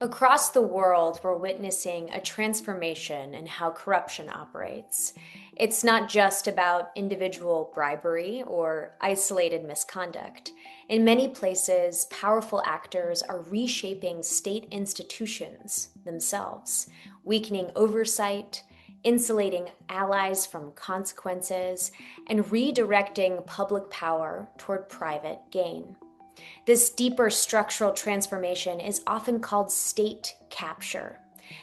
Across the world, we're witnessing a transformation in how corruption operates. It's not just about individual bribery or isolated misconduct. In many places, powerful actors are reshaping state institutions themselves, weakening oversight, insulating allies from consequences, and redirecting public power toward private gain. This deeper structural transformation is often called state capture,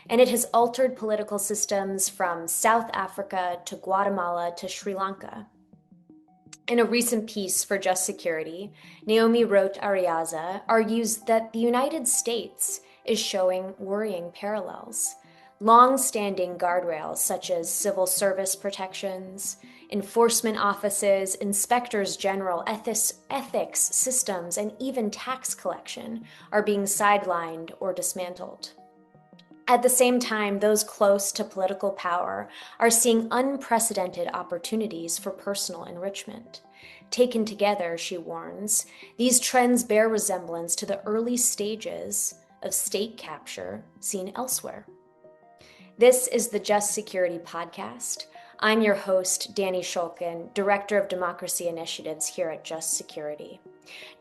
and it has altered political systems from South Africa to Guatemala to Sri Lanka. In a recent piece for Just Security, Naomi Roht-Arriaza argues that the United States is showing worrying parallels. Long-standing guardrails such as civil service protections, enforcement offices, inspectors general, ethics systems, and even tax collection are being sidelined or dismantled. At the same time, those close to political power are seeing unprecedented opportunities for personal enrichment. Taken together, she warns, these trends bear resemblance to the early stages of state capture seen elsewhere. This is the Just Security Podcast. I'm your host, Dani Schulkin, Director of Democracy Initiatives here at Just Security.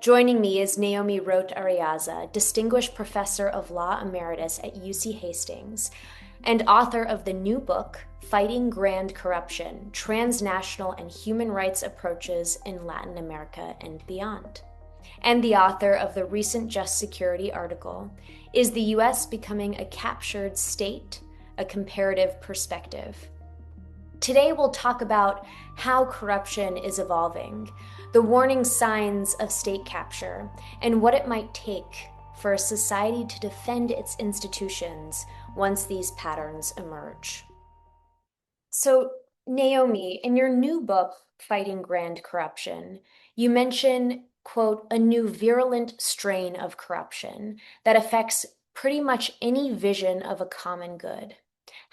Joining me is Naomi Roht-Arriaza, Distinguished Professor of Law Emeritus at UC Hastings and author of the new book, Fighting Grand Corruption, Transnational and Human Rights Approaches in Latin America and Beyond. And the author of the recent Just Security article, Is the U.S. Becoming a Captured State? A Comparative Perspective. Today we'll talk about how corruption is evolving, the warning signs of state capture, and what it might take for a society to defend its institutions once these patterns emerge. So, Naomi, in your new book, Fighting Grand Corruption, you mention, quote, a new virulent strain of corruption that affects pretty much any vision of a common good.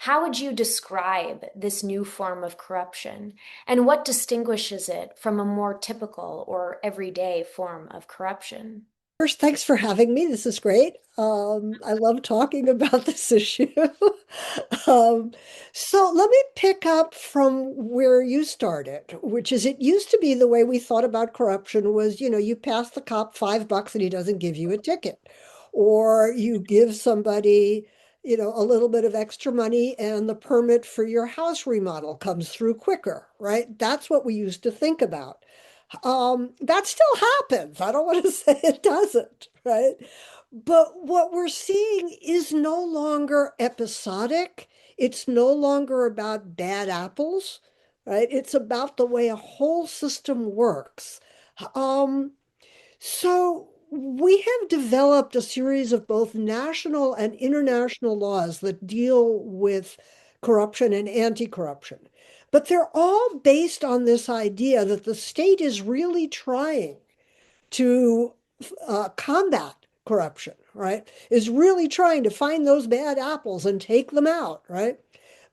How would you describe this new form of corruption, and what distinguishes it from a more typical or everyday form of corruption? First, thanks for having me. This is great. I love talking about this issue. Um, so let me pick up from where you started, which is it used to be the way we thought about corruption was, you pass the cop $5 and he doesn't give you a ticket, or you give somebody, a little bit of extra money and the permit for your house remodel comes through quicker, right? That's what we used to think about. That still happens. I don't want to say it doesn't, right? But what we're seeing is no longer episodic. It's no longer about bad apples, right? It's about the way a whole system works. Um, so we have developed a series of both national and international laws that deal with corruption and anti-corruption. But they're all based on this idea that the state is really trying to combat corruption, right? Is really trying to find those bad apples and take them out, right?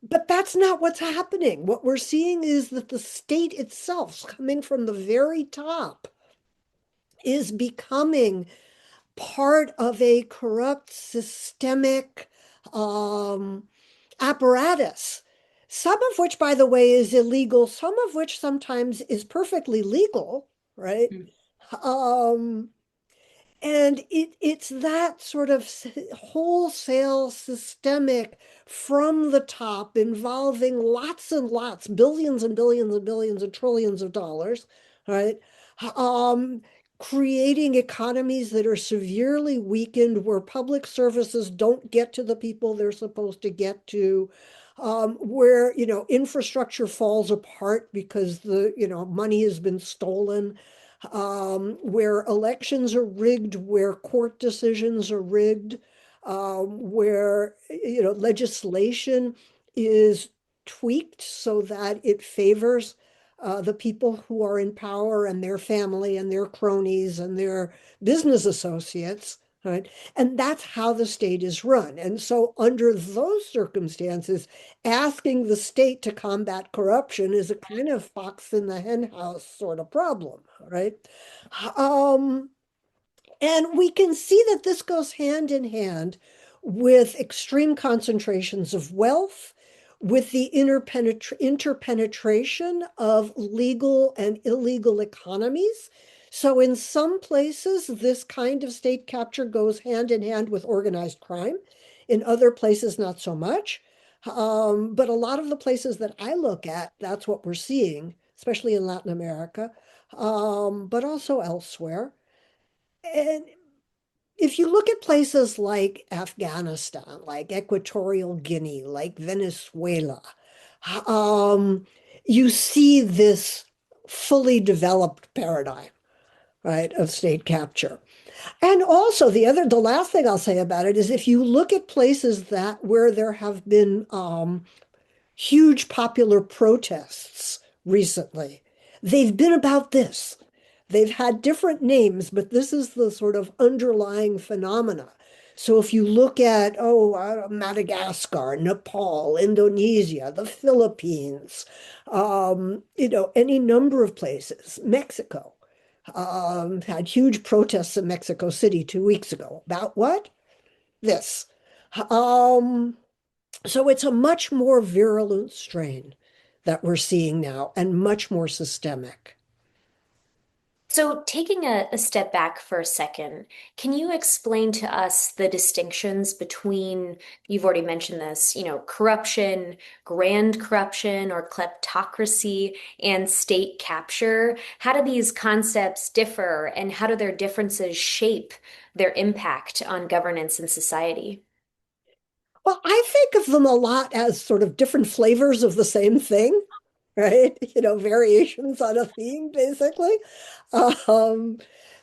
But that's not what's happening. What we're seeing is that the state itself, coming from the very top, is becoming part of a corrupt systemic um, apparatus, some of which, by the way, is illegal, some of which sometimes is perfectly legal, right? Um, and it's that sort of wholesale systemic from the top involving lots and lots, billions and billions and billions and trillions of dollars, right? Um, Creating economies that are severely weakened where public services don't get to the people they're supposed to get to, where, infrastructure falls apart because money has been stolen, where elections are rigged, where court decisions are rigged, where legislation is tweaked so that it favors the people who are in power and their family and their cronies and their business associates, right? And that's how the state is run. And so, under those circumstances, asking the state to combat corruption is a kind of fox in the henhouse sort of problem, right? Um, and we can see that this goes hand in hand with extreme concentrations of wealth, with the interpenetration of legal and illegal economies. So in some places, this kind of state capture goes hand in hand with organized crime. In other places, not so much. But a lot of the places that I look at, that's what we're seeing, especially in Latin America, but also elsewhere. And if you look at places like Afghanistan, like Equatorial Guinea, like Venezuela, um, you see this fully developed paradigm, right, of state capture. And also the last thing I'll say about it is if you look at places that where there have been huge popular protests recently, they've been about this. They've had different names, but this is the sort of underlying phenomena. So if you look at, Madagascar, Nepal, Indonesia, the Philippines, any number of places, Mexico, had huge protests in Mexico City 2 weeks ago. About what? This. Um, so it's a much more virulent strain that we're seeing now and much more systemic. So, taking a step back for a second, can you explain to us the distinctions between, you've already mentioned this, corruption, grand corruption, or kleptocracy, and state capture? How do these concepts differ, and how do their differences shape their impact on governance and society? Well, I think of them a lot as sort of different flavors of the same thing, right? Variations on a theme, basically. Um,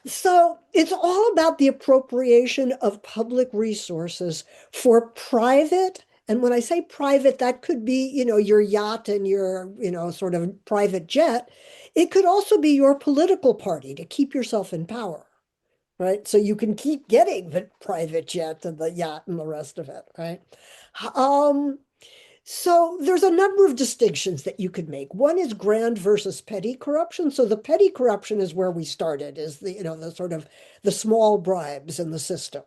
so it's all about the appropriation of public resources for private. And when I say private, that could be, your yacht and your, sort of private jet. It could also be your political party to keep yourself in power, right? So you can keep getting the private jet and the yacht and the rest of it, right? Um, so there's a number of distinctions that you could make. One is grand versus petty corruption. So the petty corruption is where we started, is the sort of the small bribes in the system.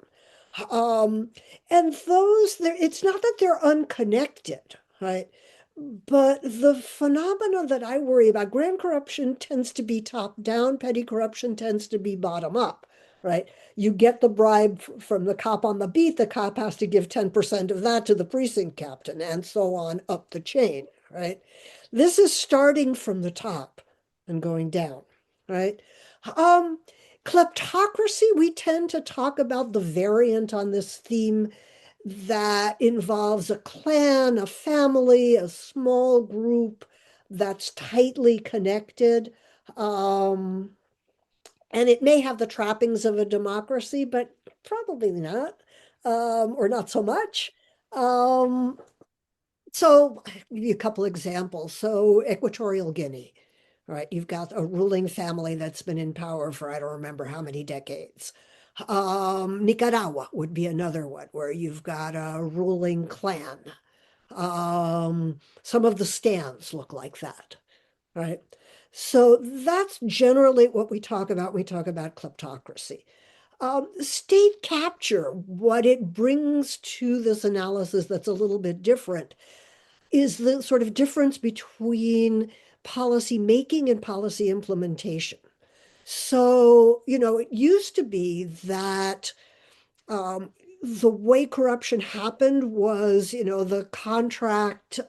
Um, and it's not that they're unconnected, right? But the phenomena that I worry about, grand corruption tends to be top down, petty corruption tends to be bottom up, right? You get the bribe from the cop on the beat, the cop has to give 10% of that to the precinct captain, and so on up the chain, right? This is starting from the top and going down, right? Um, Kleptocracy, we tend to talk about the variant on this theme that involves a clan, a family, a small group that's tightly connected. Um, and it may have the trappings of a democracy, but probably not, or not so much. Um, so I'll give you a couple examples. So Equatorial Guinea, right? You've got a ruling family that's been in power for I don't remember how many decades. Nicaragua would be another one where you've got a ruling clan. Some of the stands look like that, right? So that's generally what we talk about when we talk about kleptocracy. State capture, what it brings to this analysis that's a little bit different is the sort of difference between policy making and policy implementation. So, it used to be that um, the way corruption happened was, the contract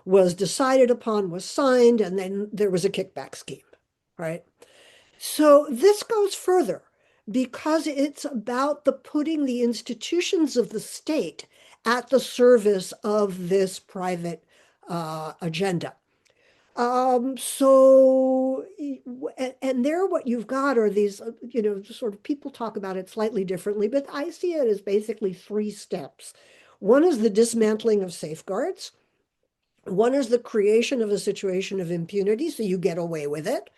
was decided upon, was signed, and then there was a kickback scheme, right? So this goes further because it's about the putting the institutions of the state at the service of this private agenda. So, and there what you've got are these, sort of people talk about it slightly differently, but I see it as basically three steps. One is the dismantling of safeguards. One is the creation of a situation of impunity, so you get away with it.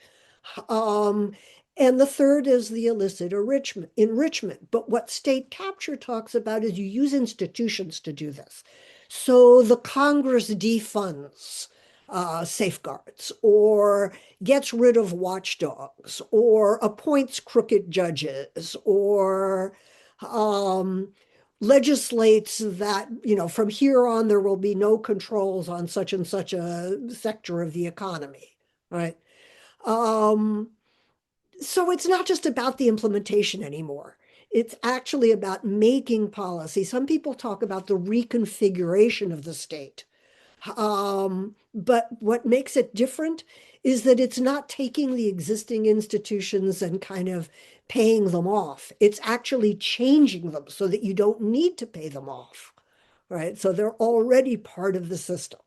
Um, and the third is the illicit enrichment. But what state capture talks about is you use institutions to do this. So the Congress defunds safeguards or gets rid of watchdogs or appoints crooked judges or um, legislates that, from here on there will be no controls on such and such a sector of the economy, right? Um, so it's not just about the implementation anymore. It's actually about making policy. Some people talk about the reconfiguration of the state. But what makes it different is that it's not taking the existing institutions and kind of paying them off. It's actually changing them so that you don't need to pay them off, right? So they're already part of the system.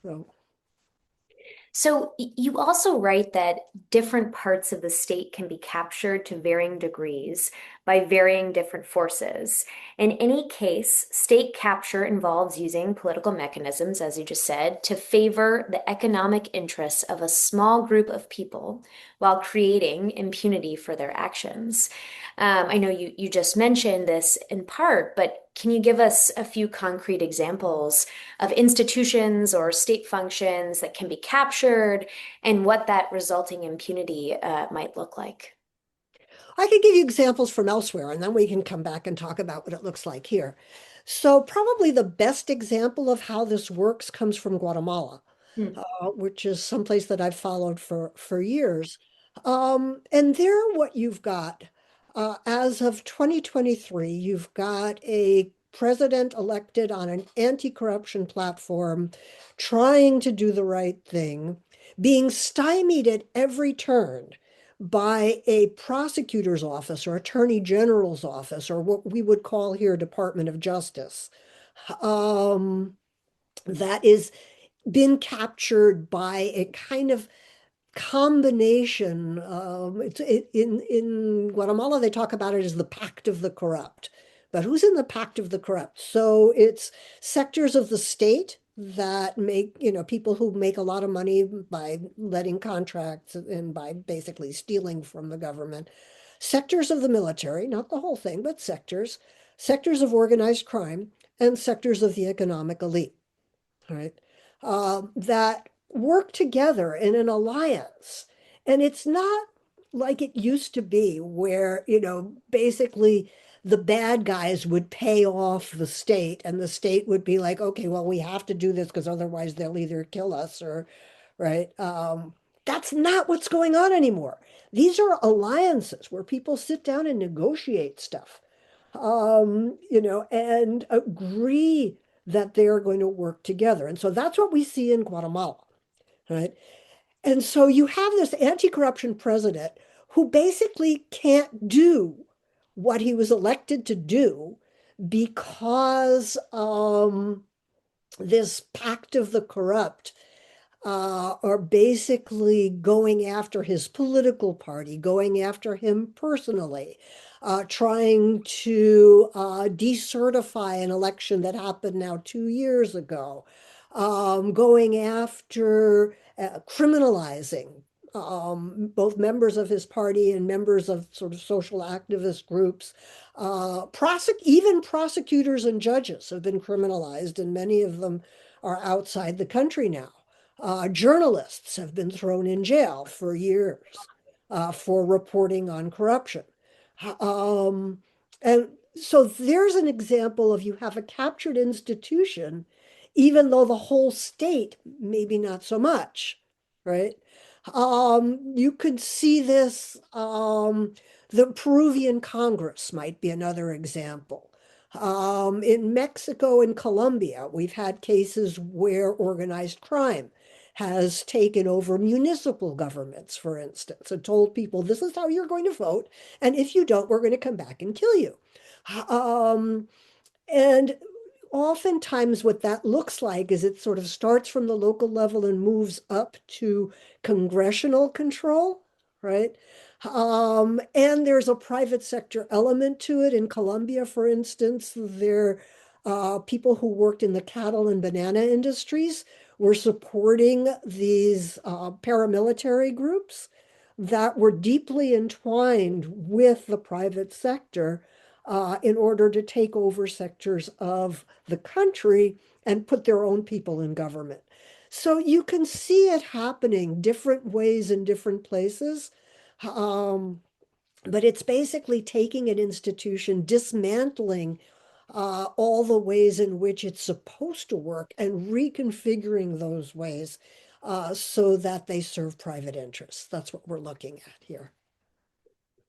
So So you also write that different parts of the state can be captured to varying degrees by varying different forces. In any case, state capture involves using political mechanisms, as you just said, to favor the economic interests of a small group of people while creating impunity for their actions. I know you just mentioned this in part, but can you give us a few concrete examples of institutions or state functions that can be captured and what that resulting impunity might look like? I could give you examples from elsewhere, and then we can come back and talk about what it looks like here. So probably the best example of how this works comes from Guatemala, Hmm. which is someplace that I've followed for years. And there, what you've got, as of 2023, you've got a president elected on an anti-corruption platform, trying to do the right thing, being stymied at every turn by a prosecutor's office or attorney general's office, or what we would call here Department of Justice. Um, that is been captured by a kind of combination. In Guatemala, they talk about it as the pact of the corrupt. But who's in the pact of the corrupt? So it's sectors of the state that make, people who make a lot of money by letting contracts and by basically stealing from the government. Sectors of the military, not the whole thing, but sectors of organized crime, and sectors of the economic elite, right? That work together in an alliance. And it's not like it used to be where, basically the bad guys would pay off the state and the state would be like, okay, well, we have to do this because otherwise they'll either kill us or, right? That's not what's going on anymore. These are alliances where people sit down and negotiate stuff, and agree that they are going to work together. And so that's what we see in Guatemala, right? And so you have this anti-corruption president who basically can't do what he was elected to do because this pact of the corrupt are basically going after his political party, going after him personally, trying to decertify an election that happened now 2 years ago, going after criminalizing both members of his party and members of sort of social activist groups. Even prosecutors and judges have been criminalized, and many of them are outside the country now. Journalists have been thrown in jail for years for reporting on corruption. Um, and so there's an example of you have a captured institution, even though the whole state, maybe not so much, right? You could see this, the Peruvian Congress might be another example. In Mexico and Colombia, we've had cases where organized crime has taken over municipal governments, for instance, and told people, this is how you're going to vote. And if you don't, we're going to come back and kill you. Um, and oftentimes what that looks like is it sort of starts from the local level and moves up to congressional control, right? And there's a private sector element to it. In Colombia, for instance, there people who worked in the cattle and banana industries were supporting these paramilitary groups that were deeply entwined with the private sector in order to take over sectors of the country and put their own people in government. So you can see it happening different ways in different places. Um, but it's basically taking an institution, dismantling all the ways in which it's supposed to work and reconfiguring those ways so that they serve private interests. That's what we're looking at here.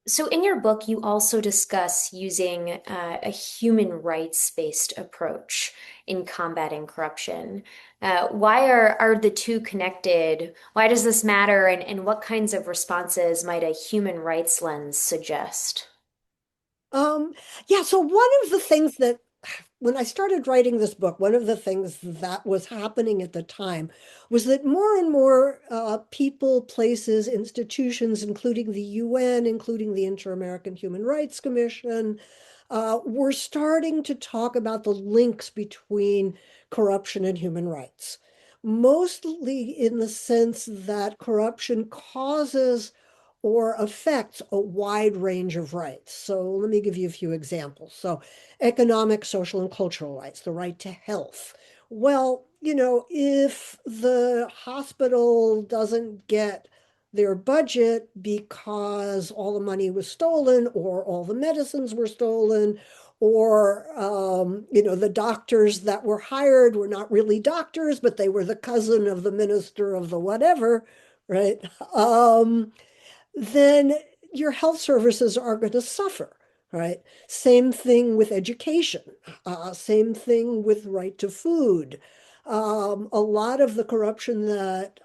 So, in your book, you also discuss using a human rights-based approach in combating corruption. Why are the two connected? Why does this matter? And what kinds of responses might a human rights lens suggest? Um, yeah, so one of the things that when I started writing this book, one of the things that was happening at the time was that more and more people, places, institutions, including the UN, including the Inter-American Human Rights Commission, were starting to talk about the links between corruption and human rights, mostly in the sense that corruption causes or affects a wide range of rights. So let me give you a few examples. So economic, social, and cultural rights, the right to health. Well, if the hospital doesn't get their budget because all the money was stolen or all the medicines were stolen or the doctors that were hired were not really doctors, but they were the cousin of the minister of the whatever, right? Then your health services are going to suffer, right? Same thing with education, same thing with right to food. A lot of the corruption that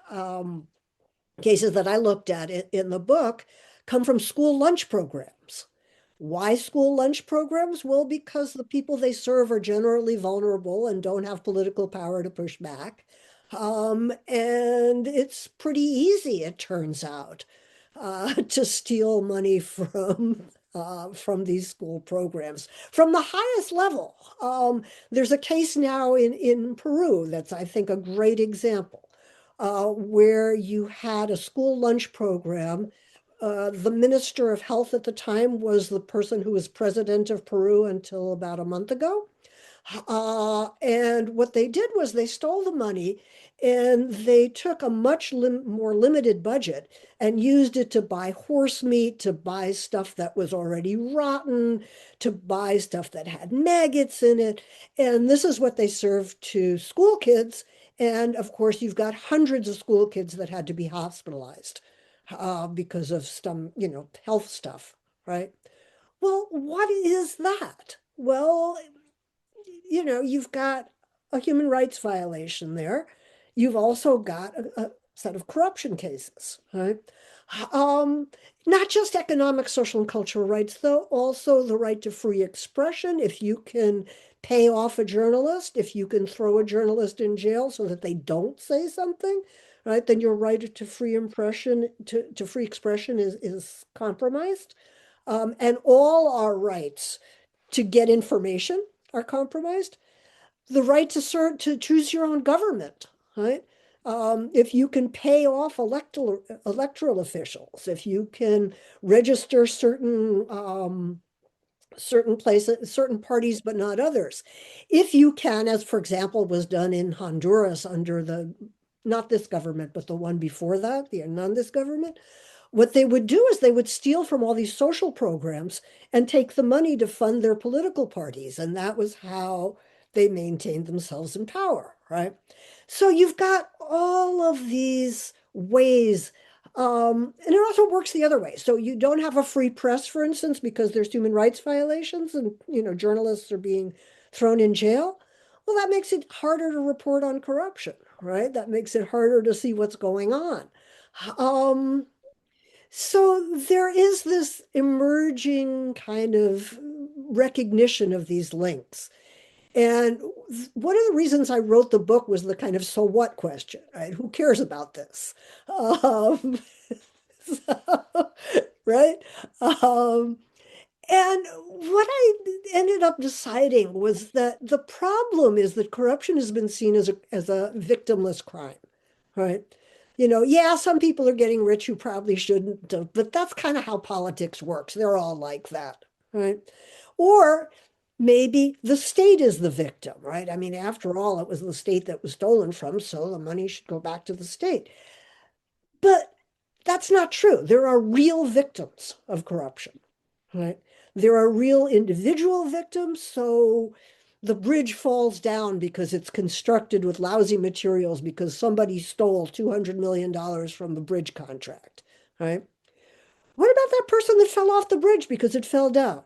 cases that I looked at in the book come from school lunch programs. Why school lunch programs? Well, because the people they serve are generally vulnerable and don't have political power to push back. And it's pretty easy, it turns out, to steal money from these school programs from the highest level. There's a case now in Peru that's, I think, a great example where you had a school lunch program. The Minister of Health at the time was the person who was president of Peru until about a month ago. And what they did was they stole the money and they took a much more limited budget and used it to buy horse meat, to buy stuff that was already rotten, to buy stuff that had maggots in it. And this is what they served to school kids. And of course, you've got hundreds of school kids that had to be hospitalized because of some, health stuff, right? Well, what is that? Well, you've got a human rights violation there. You've also got a set of corruption cases, right? Um, Not just economic, social, and cultural rights, though, also the right to free expression. If you can pay off a journalist, if you can throw a journalist in jail so that they don't say something, right, then your right to free impression, to free expression is compromised. And all our rights to get information are compromised. The right to choose your own government, right? If you can pay off electoral officials, if you can register certain places, certain parties, but not others, if you can, as for example was done in Honduras under the not this government, but the one before that, the Hernandez government, what they would do is they would steal from all these social programs and take the money to fund their political parties. And that was how they maintained themselves in power, right? So you've got all of these ways. And it also works the other way. So you don't have a free press, for instance, because there's human rights violations and journalists are being thrown in jail. Well, that makes it harder to report on corruption, right? That makes it harder to see what's going on. Um, so there is this emerging kind of recognition of these links. And one of the reasons I wrote the book was the kind of so what question, right? Who cares about this? Um, so- right? Um, and what I ended up deciding was that the problem is that corruption has been seen as a victimless crime, right? Yeah, some people are getting rich who probably shouldn't have, but that's kind of how politics works. They're all like that, right? Or maybe the state is the victim, right? I mean, after all, it was the state that was stolen from, so the money should go back to the state. But that's not true. There are real victims of corruption, right? There are real individual victims. So the bridge falls down because it's constructed with lousy materials because somebody stole $200 million from the bridge contract, right? What about that person that fell off the bridge because it fell down?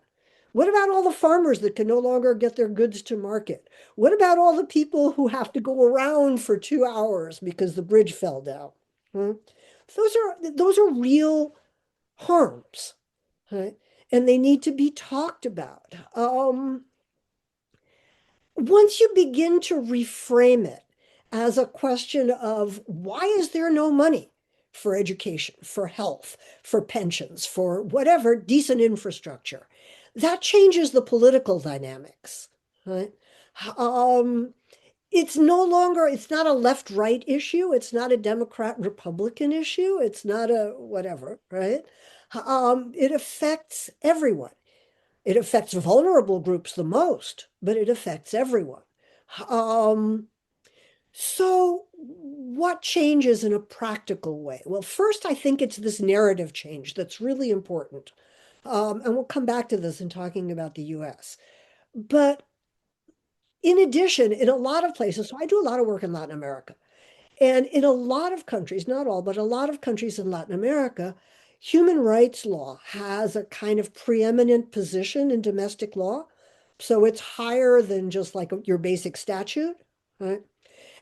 What about all the farmers that can no longer get their goods to market? What about all the people who have to go around for 2 hours because the bridge fell down? Hmm? Those are real harms, right? And they need to be talked about. Once you begin to reframe it as a question of why is there no money for education, for health, for pensions, for whatever decent infrastructure, that changes the political dynamics, right? Um, it's no longer, it's not a left-right issue. It's not a Democrat-Republican issue. It's not a whatever, right? It affects everyone. It affects vulnerable groups the most, but it affects everyone. Um, so what changes in a practical way? Well, first, I think it's this narrative change that's really important. And we'll come back to this in talking about the US. But in addition, in a lot of places, so I do a lot of work in Latin America. And in a lot of countries, not all, but a lot of countries in Latin America, human rights law has a kind of preeminent position in domestic law. So it's higher than just like your basic statute, right?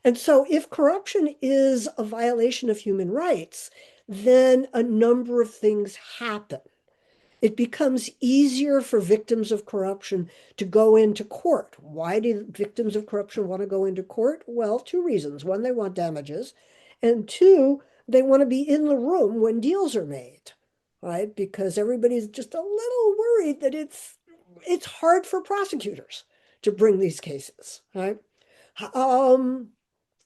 And so if corruption is a violation of human rights, then a number of things happen. It becomes easier for victims of corruption to go into court. Why do victims of corruption want to go into court? Well, two reasons. One, they want damages, and two, they want to be in the room when deals are made, right? Because everybody's just a little worried that it's hard for prosecutors to bring these cases, right? Um,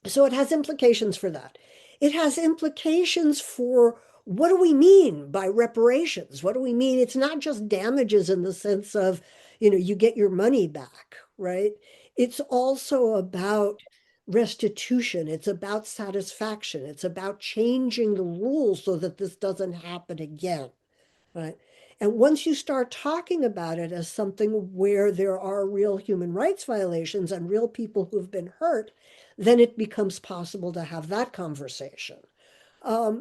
so it has implications for that. It has implications for what do we mean by reparations? What do we mean? It's not just damages in the sense of, you get your money back, right? It's also about restitution. It's about satisfaction. It's about changing the rules so that this doesn't happen again, right? And once you start talking about it as something where there are real human rights violations and real people who've been hurt, then it becomes possible to have that conversation.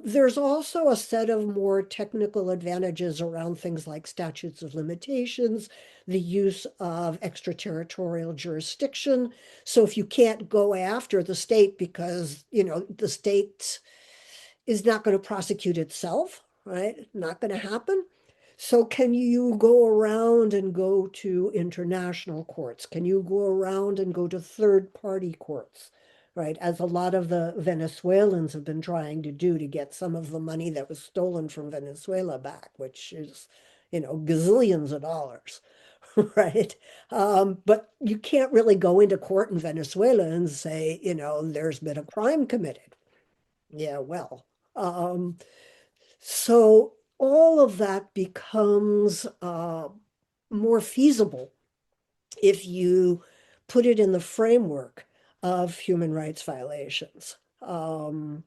There's also a set of more technical advantages around things like statutes of limitations, the use of extraterritorial jurisdiction. So if you can't go after the state because, the state is not going to prosecute itself, right? Not going to happen. So can you go around and go to international courts? Can you go around and go to third party courts, right? As a lot of the Venezuelans have been trying to do to get some of the money that was stolen from Venezuela back, which is, gazillions of dollars, right? But you can't really go into court in Venezuela and say, there's been a crime committed. Yeah, well, um, so all of that becomes more feasible if you put it in the framework of human rights violations. So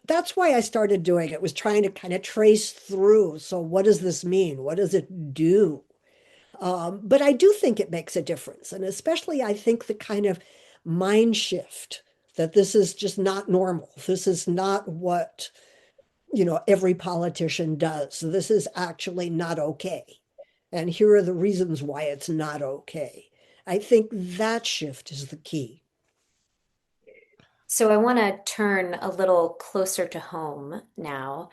that's why I started doing it, was trying to kind of trace through. So what does this mean? What does it do? But I do think it makes a difference. And especially, I think the kind of mind shift that this is just not normal. This is not what, every politician does. This is actually not okay. And here are the reasons why it's not okay. I think that shift is the key. So I want to turn a little closer to home now,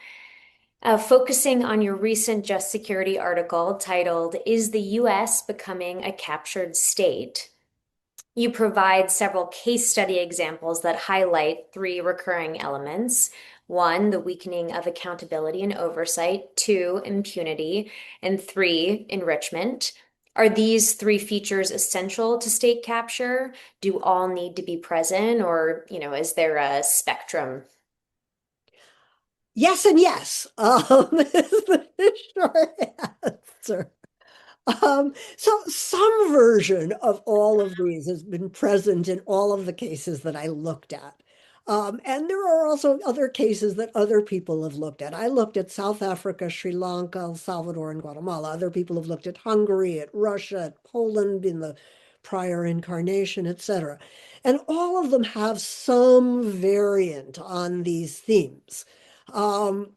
focusing on your recent Just Security article titled, "Is the US Becoming a Captured State?" You provide several case study examples that highlight three recurring elements. One, the weakening of accountability and oversight. Two, impunity. And three, enrichment. Are these three features essential to state capture? Do all need to be present, or, is there a spectrum? Yes and yes, is the short answer. So some version of all of these has been present in all of the cases that I looked at. And there are also other cases that other people have looked at. I looked at South Africa, Sri Lanka, El Salvador, and Guatemala. Other people have looked at Hungary, at Russia, at Poland in the prior incarnation, etc. And all of them have some variant on these themes. Um,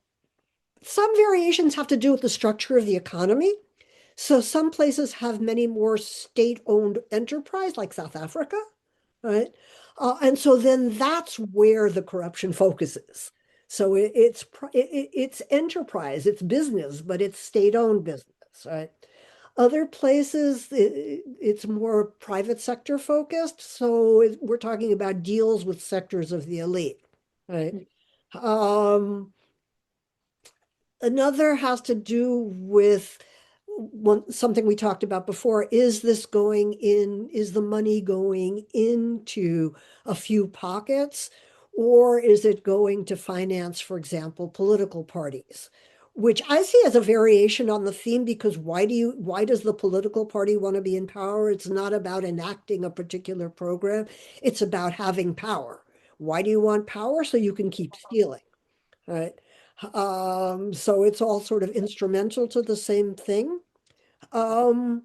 some variations have to do with the structure of the economy. So some places have many more state-owned enterprise, like South Africa, right? And so then that's where the corruption focuses. So it's enterprise, it's business, but it's state-owned business, right? Other places, it's more private sector focused. So we're talking about deals with sectors of the elite, right? Um, Another has to do with something we talked about before. Is this going in, is the money going into a few pockets, or is it going to finance, for example, political parties? Which I see as a variation on the theme, because why does the political party want to be in power? It's not about enacting a particular program. It's about having power. Why do you want power? So you can keep stealing, right? So it's all sort of instrumental to the same thing. Um,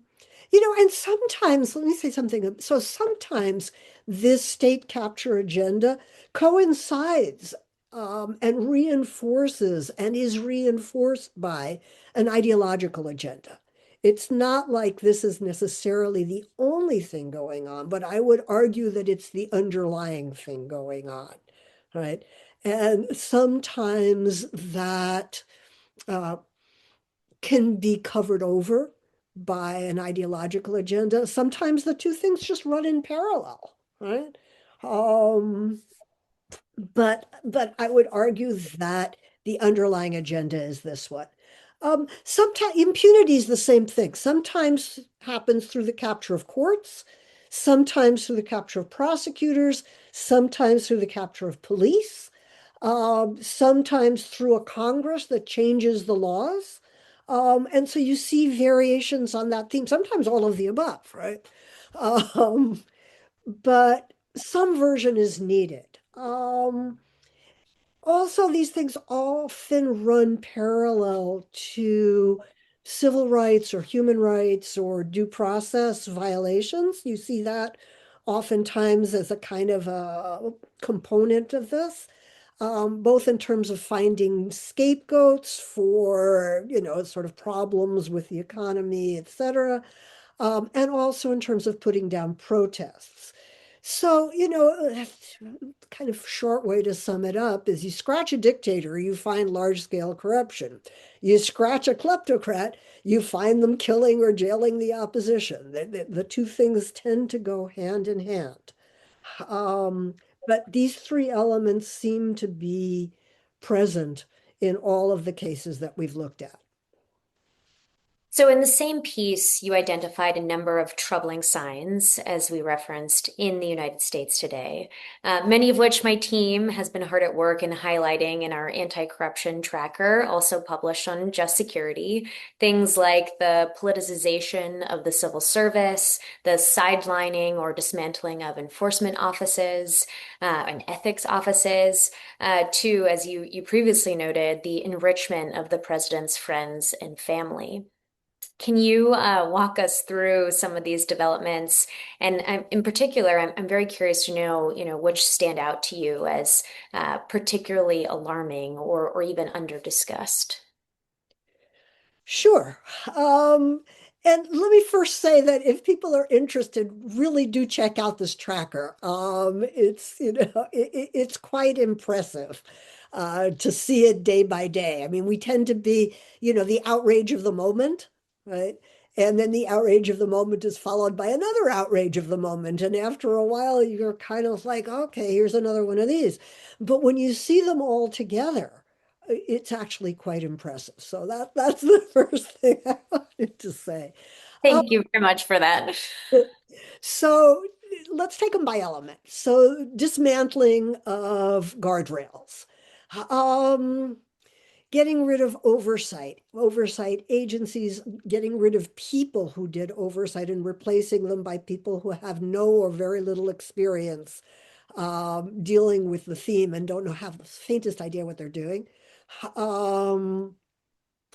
and sometimes, let me say something. So sometimes this state capture agenda coincides and reinforces and is reinforced by an ideological agenda. It's not like this is necessarily the only thing going on, but I would argue that it's the underlying thing going on, right? And sometimes that uh, can be covered over by an ideological agenda. Sometimes the two things just run in parallel, right? Um, but I would argue that the underlying agenda is this one. Sometimes impunity is the same thing. Sometimes happens through the capture of courts, sometimes through the capture of prosecutors, sometimes through the capture of police, sometimes through a Congress that changes the laws. And so you see variations on that theme, sometimes all of the above, right? Um, but some version is needed. Also, these things often run parallel to civil rights or human rights or due process violations. You see that oftentimes as a kind of a component of this, both in terms of finding scapegoats for, sort of problems with the economy, et cetera, and also in terms of putting down protests. So, kind of short way to sum it up is you scratch a dictator, you find large scale corruption. You scratch a kleptocrat, you find them killing or jailing the opposition. The two things tend to go hand in hand. Um, but these three elements seem to be present in all of the cases that we've looked at. So, in the same piece, you identified a number of troubling signs, as we referenced, in the United States today, many of which my team has been hard at work in highlighting in our anti-corruption tracker, also published on Just Security. Things like the politicization of the civil service, the sidelining or dismantling of enforcement offices and ethics offices, to, as you previously noted, the enrichment of the president's friends and family. Can you walk us through some of these developments? And in particular, I'm very curious to know, which stand out to you as particularly alarming or even under discussed. Sure. Um, and let me first say that if people are interested, really do check out this tracker. It's, it's quite impressive to see it day by day. I mean, we tend to be, the outrage of the moment, right? And then the outrage of the moment is followed by another outrage of the moment. And after a while, you're kind of like, okay, here's another one of these. But when you see them all together, it's actually quite impressive. So that's the first thing I wanted to say. Um, Thank you very much for that. so let's take them by element. So dismantling of guardrails. Um, Getting rid of oversight agencies, getting rid of people who did oversight and replacing them by people who have no or very little experience dealing with the theme and don't know have the faintest idea what they're doing. Um,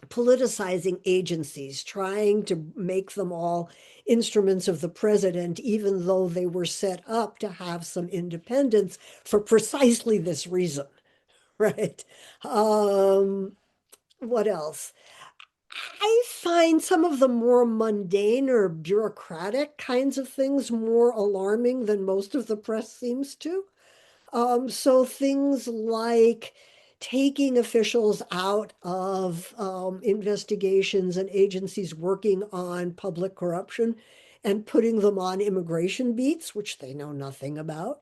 Politicizing agencies, trying to make them all instruments of the president, even though they were set up to have some independence for precisely this reason, right? Um, what else? I find some of the more mundane or bureaucratic kinds of things more alarming than most of the press seems to. So things like taking officials out of investigations and agencies working on public corruption and putting them on immigration beats, which they know nothing about,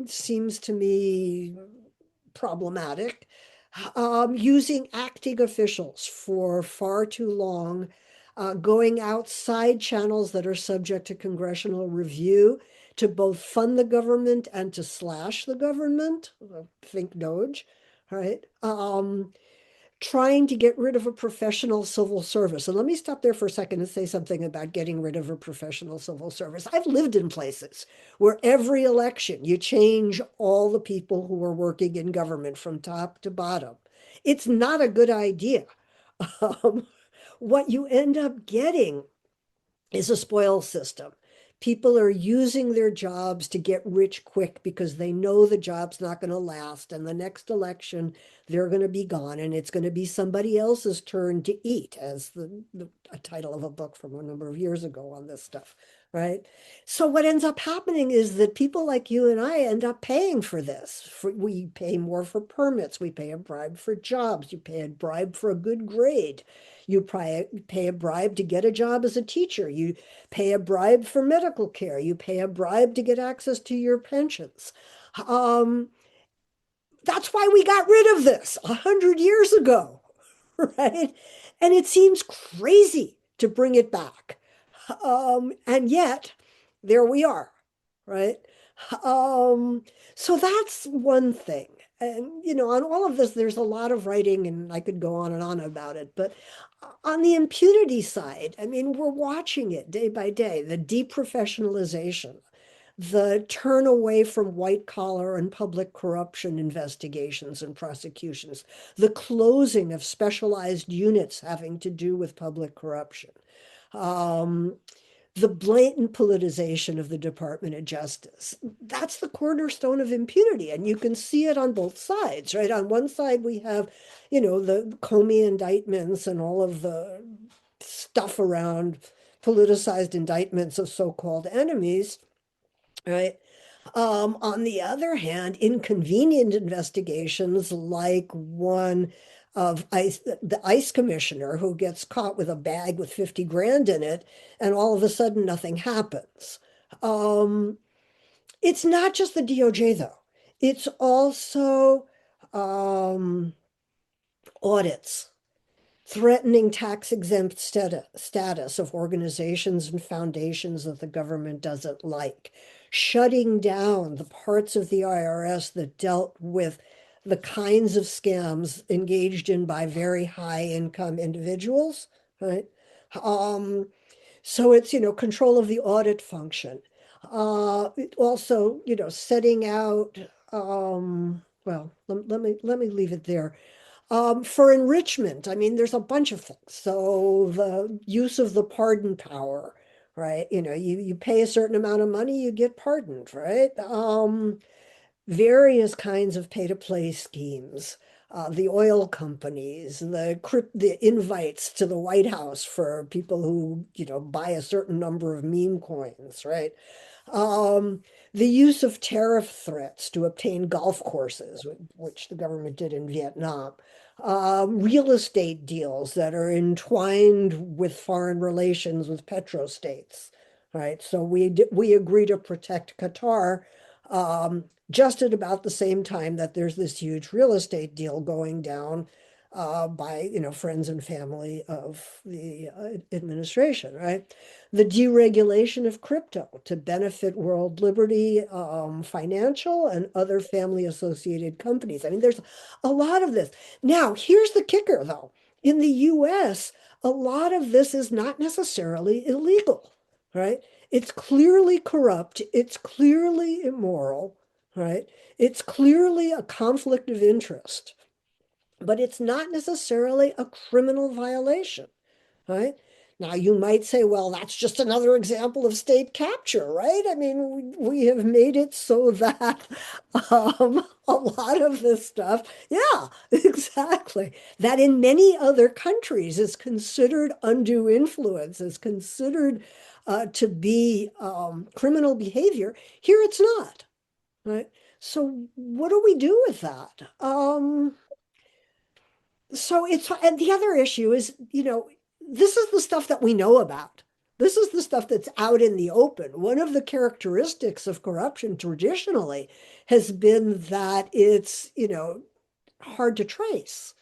seems to me problematic. Using acting officials for far too long, going outside channels that are subject to congressional review to both fund the government and to slash the government. Think Doge, right? Trying to get rid of a professional civil service. And let me stop there for a second and say something about getting rid of a professional civil service. I've lived in places where every election you change all the people who are working in government from top to bottom. It's not a good idea. Um, what you end up getting is a spoil system. People are using their jobs to get rich quick because they know the job's not going to last. And the next election, they're going to be gone. And it's going to be somebody else's turn to eat, as the a title of a book from a number of years ago on this stuff, right? So what ends up happening is that people like you and I end up paying for this. We pay more for permits. We pay a bribe for jobs. You pay a bribe for a good grade. You pay a bribe to get a job as a teacher. You pay a bribe for medical care. You pay a bribe to get access to your pensions. Um, that's why we got rid of this 100 years ago, right? And it seems crazy to bring it back. And yet, there we are, right? Um, so that's one thing. And, on all of this, there's a lot of writing, and I could go on and on about it. But on the impunity side, I mean, we're watching it day by day, the deprofessionalization, the turn away from white collar and public corruption investigations and prosecutions, the closing of specialized units having to do with public corruption. Um, the blatant politicization of the Department of Justice. That's the cornerstone of impunity. And you can see it on both sides, right? On one side, we have, the Comey indictments and all of the stuff around politicized indictments of so-called enemies, right? On the other hand, inconvenient investigations like one of the ICE commissioner who gets caught with a bag with 50 grand in it, and all of a sudden nothing happens. Um, it's not just the DOJ, though. It's also um, audits threatening tax exempt status of organizations and foundations that the government doesn't like, shutting down the parts of the IRS that dealt with the kinds of scams engaged in by very high income individuals, right? Um, so it's, control of the audit function. Also, setting out, let me leave it there. For enrichment, I mean, there's a bunch of things. So the use of the pardon power, right? You pay a certain amount of money, you get pardoned, right? Various kinds of pay-to-play schemes, the oil companies, the invites to the White House for people who, buy a certain number of meme coins, right? Um, the use of tariff threats to obtain golf courses, which the government did in Vietnam. Real estate deals that are entwined with foreign relations with petrostates, right? So we agree to protect Qatar, um, just at about the same time that there's this huge real estate deal going down by friends and family of the administration, right? The deregulation of crypto to benefit World Liberty Financial and other family associated companies. I mean, there's a lot of this. Now, here's the kicker, though. In the US, a lot of this is not necessarily illegal. right? It's clearly corrupt. It's clearly immoral, right? It's clearly a conflict of interest, but it's not necessarily a criminal violation, right? Now, you might say, well, that's just another example of state capture, right? I mean, we have made it so that a lot of this stuff, yeah, exactly, that in many other countries is considered undue influence, is considered to be criminal behavior. Here it's not, right? So what do we do with that? So it's, and the other issue is, this is the stuff that we know about. This is the stuff that's out in the open. One of the characteristics of corruption traditionally has been that it's, hard to trace,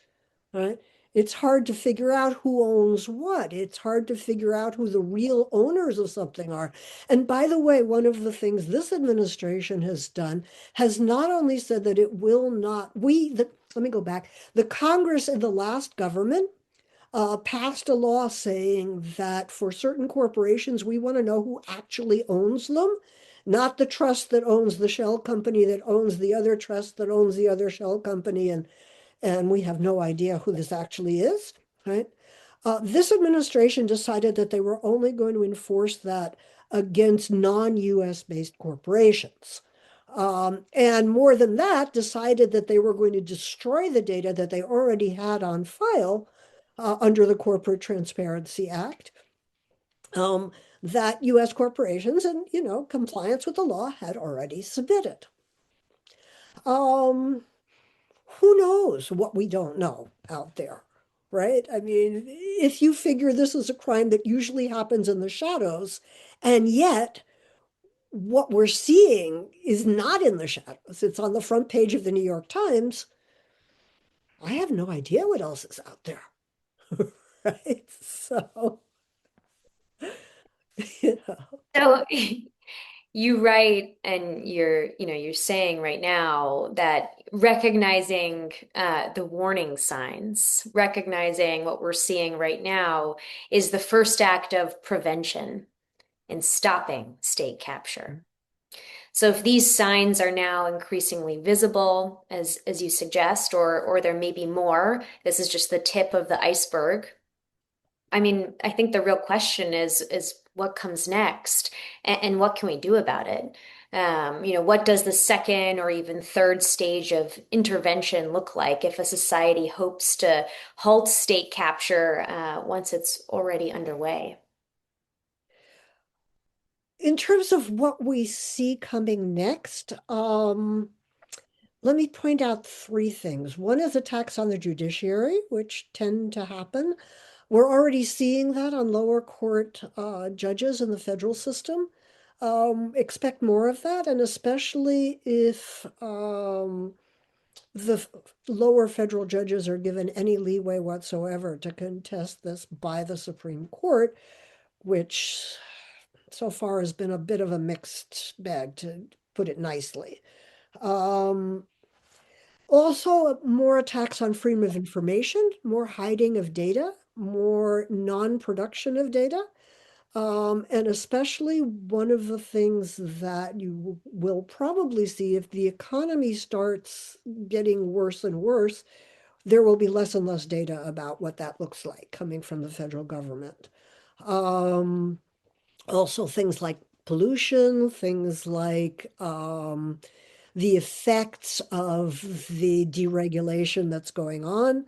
right? It's hard to figure out who owns what. It's hard to figure out who the real owners of something are. And by the way, one of the things this administration has done has not only said that it will not, let me go back. The Congress in the last government passed a law saying that for certain corporations, we want to know who actually owns them, not the trust that owns the shell company that owns the other trust that owns the other shell company, and we have no idea who this actually is, right? This administration decided that they were only going to enforce that against non-US based corporations. And more than that, decided that they were going to destroy the data that they already had on file under the Corporate Transparency Act, that US corporations and, compliance with the law had already submitted. Um, who knows what we don't know out there, right? I mean, if you figure this is a crime that usually happens in the shadows, and yet what we're seeing is not in the shadows, it's on the front page of the New York Times, I have no idea what else is out there, right? So, you know, So you write, and you're saying right now that recognizing the warning signs, recognizing what we're seeing right now is the first act of prevention in stopping state capture. So if these signs are now increasingly visible, as you suggest, or there may be more, this is just the tip of the iceberg. I mean, I think the real question is what comes next, and what can we do about it? What does the second or even third stage of intervention look like if a society hopes to halt state capture once it's already underway? in terms of what we see coming next, let me point out three things. One is attacks on the judiciary, which tend to happen. We're already seeing that on lower court judges in the federal system. Expect more of that, and especially if the lower federal judges are given any leeway whatsoever to contest this by the Supreme Court, which so far has been a bit of a mixed bag, to put it nicely. Um, Also, more attacks on freedom of information, more hiding of data, more non-production of data. And especially one of the things that you will probably see if the economy starts getting worse and worse, there will be less and less data about what that looks like coming from the federal government. Um, Also, things like pollution, things like the effects of the deregulation that's going on.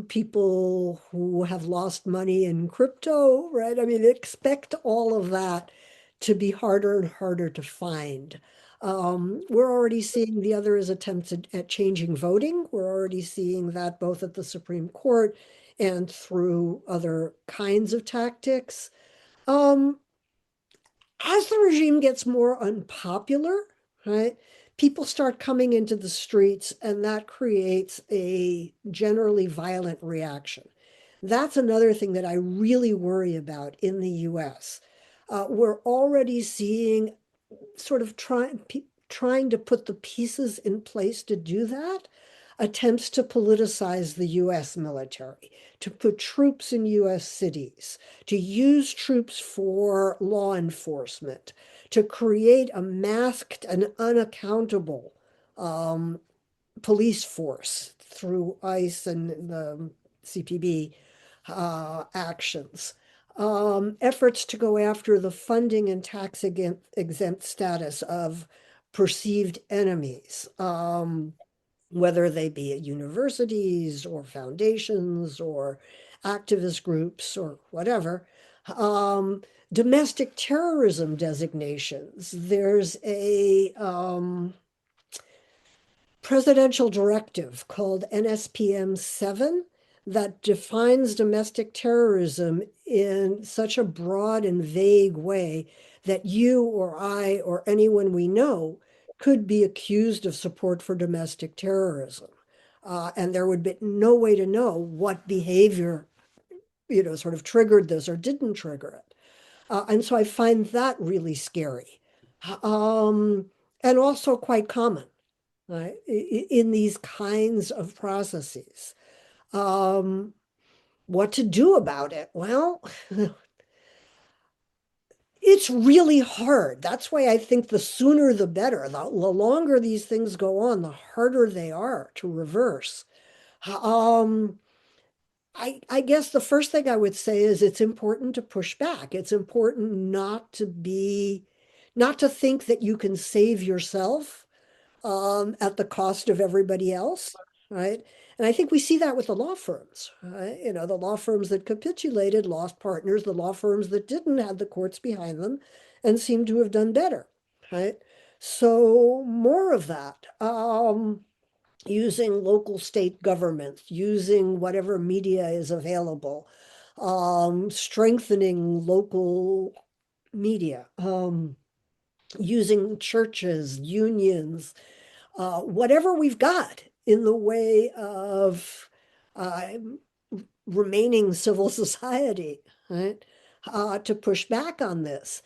People who have lost money in crypto, right? I mean, expect all of that to be harder and harder to find. We're already seeing the other is attempts at changing voting. We're already seeing that both at the Supreme Court and through other kinds of tactics. Um, as the regime gets more unpopular, right, people start coming into the streets, and that creates a generally violent reaction. That's another thing that I really worry about in the US. We're already seeing sort of trying to put the pieces in place to do that. attempts to politicize the US military, to put troops in US cities, to use troops for law enforcement, to create a masked and unaccountable um, police force through ICE and the CPB actions. Efforts to go after the funding and tax exempt status of perceived enemies, whether they be at universities or foundations or activist groups or whatever. Um, Domestic terrorism designations. There's a presidential directive called NSPM 7 that defines domestic terrorism in such a broad and vague way that you or I or anyone we know could be accused of support for domestic terrorism. And there would be no way to know what behavior, sort of triggered this or didn't trigger it. And so I find that really scary, um, and also quite common, right, in these kinds of processes. Um, what to do about it? Well, it's really hard. That's why I think the sooner the better. The longer these things go on, the harder they are to reverse. Um, I guess the first thing I would say is it's important to push back. It's important not to think that you can save yourself at the cost of everybody else, right? And I think we see that with the law firms, right? The law firms that capitulated lost partners, the law firms that didn't have the courts behind them and seem to have done better, right? So more of that. Using local state governments, using whatever media is available, strengthening local media, using churches, unions, whatever we've got in the way of uh, remaining civil society, right, to push back on this.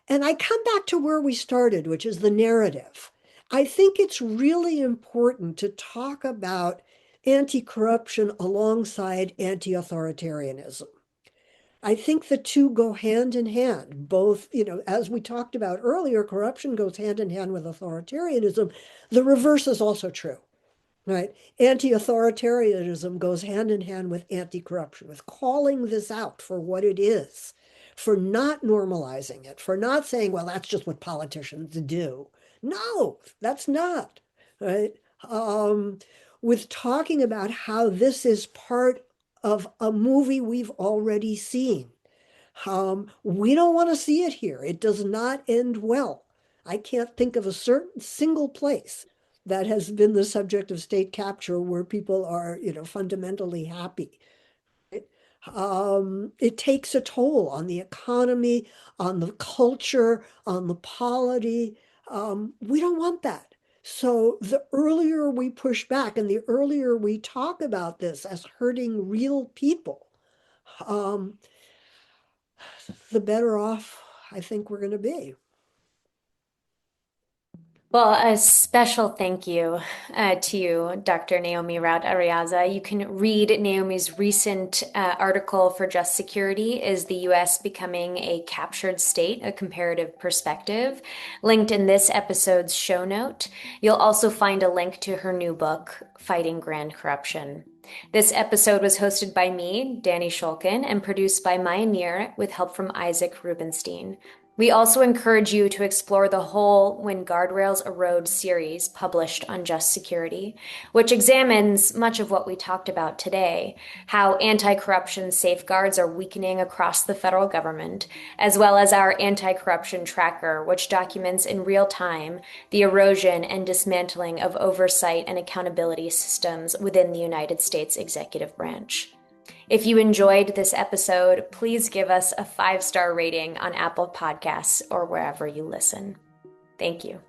And I come back to where we started, which is the narrative. I think it's really important to talk about anti-corruption alongside anti-authoritarianism. I think the two go hand in hand. Both, as we talked about earlier, corruption goes hand in hand with authoritarianism. The reverse is also true, right? Anti-authoritarianism goes hand in hand with anti-corruption, with calling this out for what it is, for not normalizing it, for not saying, well, that's just what politicians do. No, that's not, right? Um, with talking about how this is part of a movie we've already seen. We don't want to see it here. It does not end well. I can't think of a certain single place that has been the subject of state capture where people are, fundamentally happy. It takes a toll on the economy, on the culture, on the polity. We don't want that. So the earlier we push back and the earlier we talk about this as hurting real people, um, the better off I think we're going to be. Well, a special thank you to you, Dr. Naomi Roht-Arriaza. You can read Naomi's recent article for Just Security, Is the U.S. Becoming a Captured State? A Comparative Perspective, linked in this episode's show note. You'll also find a link to her new book, Fighting Grand Corruption. This episode was hosted by me, Dani Schulkin, and produced by Maya Neer with help from Isaac Rubenstein. We also encourage you to explore the whole When Guardrails Erode series published on Just Security, which examines much of what we talked about today, how anti-corruption safeguards are weakening across the federal government, as well as our anti-corruption tracker, which documents in real time the erosion and dismantling of oversight and accountability systems within the United States executive branch. If you enjoyed this episode, please give us a 5-star rating on Apple Podcasts or wherever you listen. Thank you.